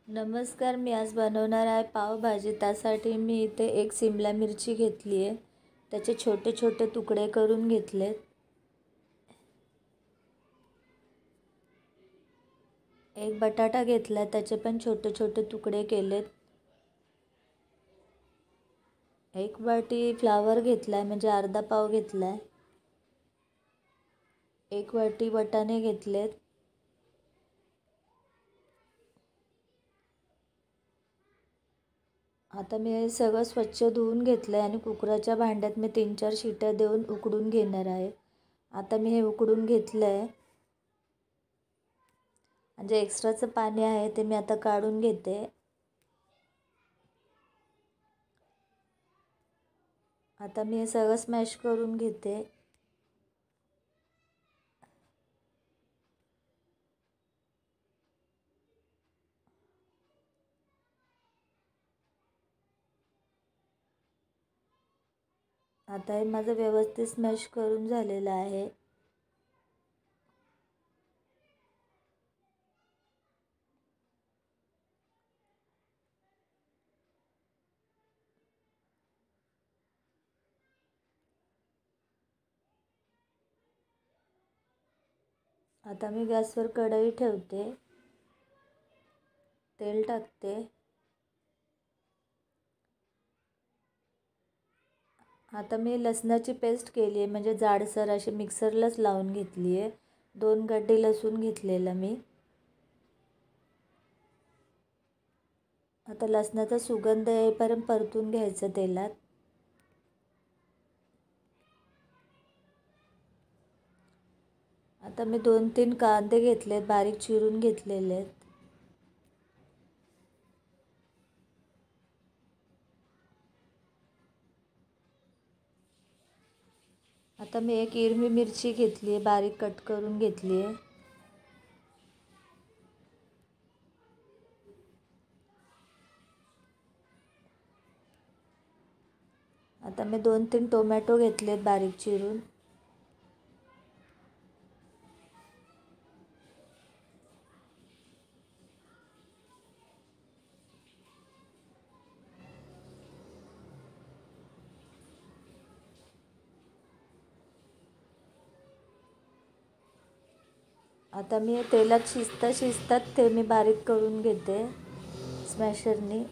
नमस्कार. मी आज बनवणार आहे पावभाजी. त्यासाठी मी इथे एक सिमला मिरची घेतली आहे. त्याचे छोटे छोटे तुकडे करून घेतलेत. एक बटाटा घेतला, त्याचे पण छोटे छोटे तुकडे केलेत. एक वाटी फ्लावर घेतलाय, म्हणजे अर्धा पाव घेतलाय. एक वाटी वाटाणे घेतलेत. आता मी हे सगळं स्वच्छ धुवून घेतलं आहे आणि कुकराच्या भांड्यात मी 3-4 शिट्या देऊन उकडून घेणार आहे. आता मी हे उकडून घेतलं आहे. जे एक्स्ट्राचं पाणी आहे ते मी आता काढून घेते. आता मी हे सगळं स्मॅश करून घेते. आता हे माझं व्यवस्थित स्मॅश करून झालेलं आहे. आता मी गॅसवर कढई ठेवते. तेल टाकते. आता मी लसणाची पेस्ट केली आहे, म्हणजे जाडसर अशी मिक्सरलाच लावून घेतली आहे. 2 गड्डे लसूण घेतलेला मी. आता लसणाचा सुगंध येईपर्यंत परतून घ्यायचं तेलात. आता मी 2-3 कांदे घेतलेत, बारीक चिरून घेतलेले आहेत. आता मी एक हिरवी मिरची घेतली आहे, बारीक कट करून घेतली आहे. आता मी 2-3 टोमॅटो घेतलेत, बारीक चिरून. आता मी तेलात शिजतात ते मी बारीक करून घेते स्मॅशरनी.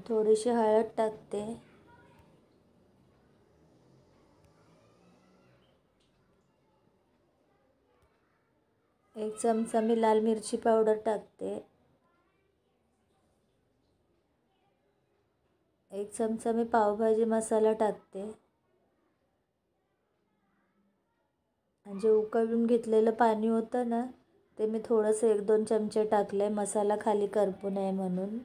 थोडीशी हळद टाकते. एक चमचा मी लाल मिरची पावडर टाकते. एक चमचा मी पावभाजी मसाला टाकते. आणि जे उकळून घेतलेलं पाणी होतं ना, ते मी थोडंसं 1-2 चमचे टाकले, मसाला खाली करपू नये म्हणून.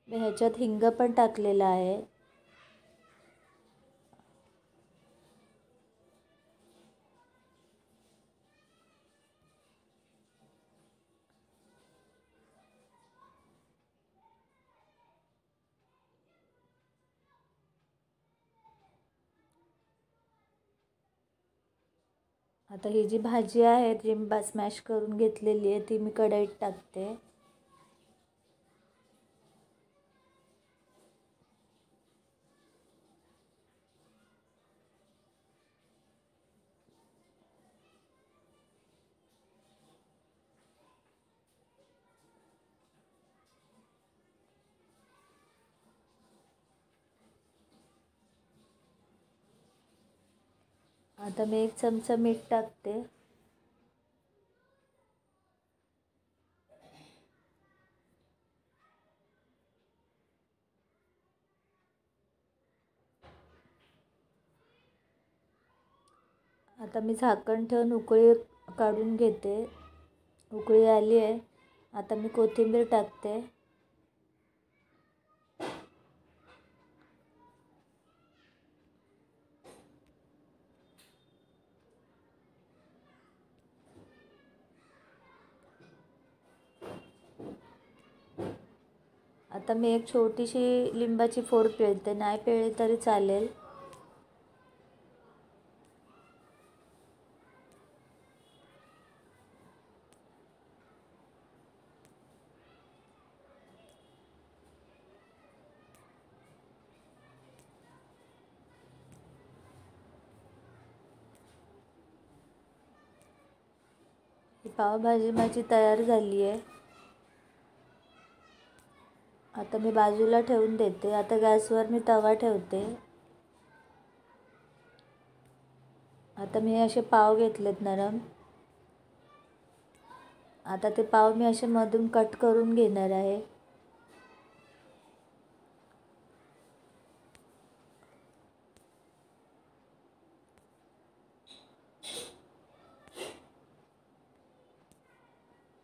मी ह्याच्यात हिंग पण टाकलेला आहे. आता ही जी भाजी आहे, जी मी स्मॅश करून घेतलेली आहे, ती मी कढईत टाकते. आता मी 1 चमचा मीठ टाकते. आता मी झाकण ठेवून उकळी काढून घेते. उकळी आली आहे. आता मी कोथिंबीर टाकते. आता मी एक छोटीशी लिंबाची फोड पिळते, नाही पिळली तरी चालेल. ही पावभाजी माझी तयार झाली आहे. आता मी बाजूला ठेवून देते. आता गॅसवर मी तवा ठेवते. आता मी असे पाव घेतलेत नरम. आता ते पाव मी असे मधून कट करून घेणार आहे.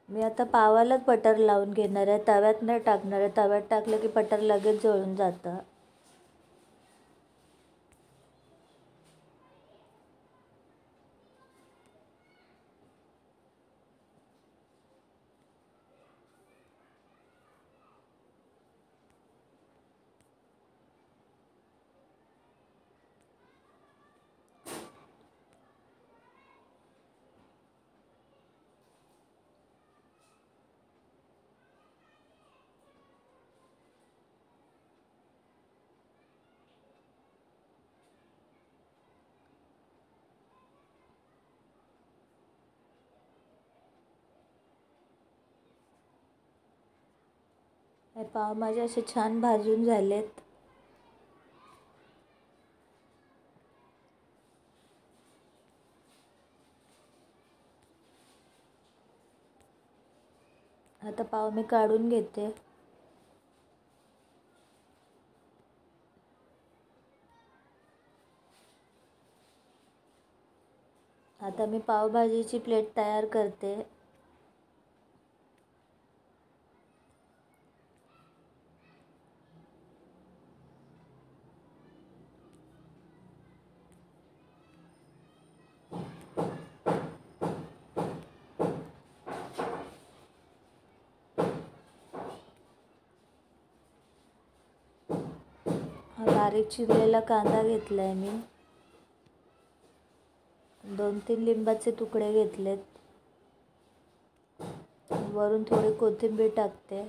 मी आता पावालाच बटर लावून घेणार आहे, तव्यात नाही टाकणार आहे. तव्यात टाकलं की बटर लगेच जळून जातं. हे पाव माझे असे छान भाजून झालेत. आता पाव मी काढून घेते. आता मी पावभाजीची प्लेट तयार करते. हा बारीक चिरलेला कांदा घेतला आहे मी. 2-3 लिंबाचे तुकडे घेतलेत. वरून थोडी कोथिंबीर टाकते.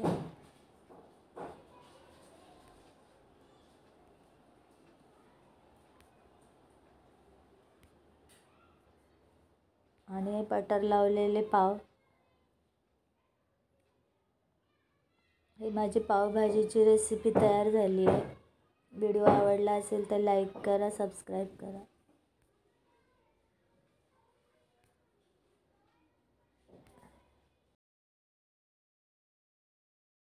आणि बटर लावलेले पाव. ही माझी पावभाजीची रेसिपी तयार झाली आहे. व्हिडिओ आवडला असेल तर लाईक करा, सबस्क्राईब करा.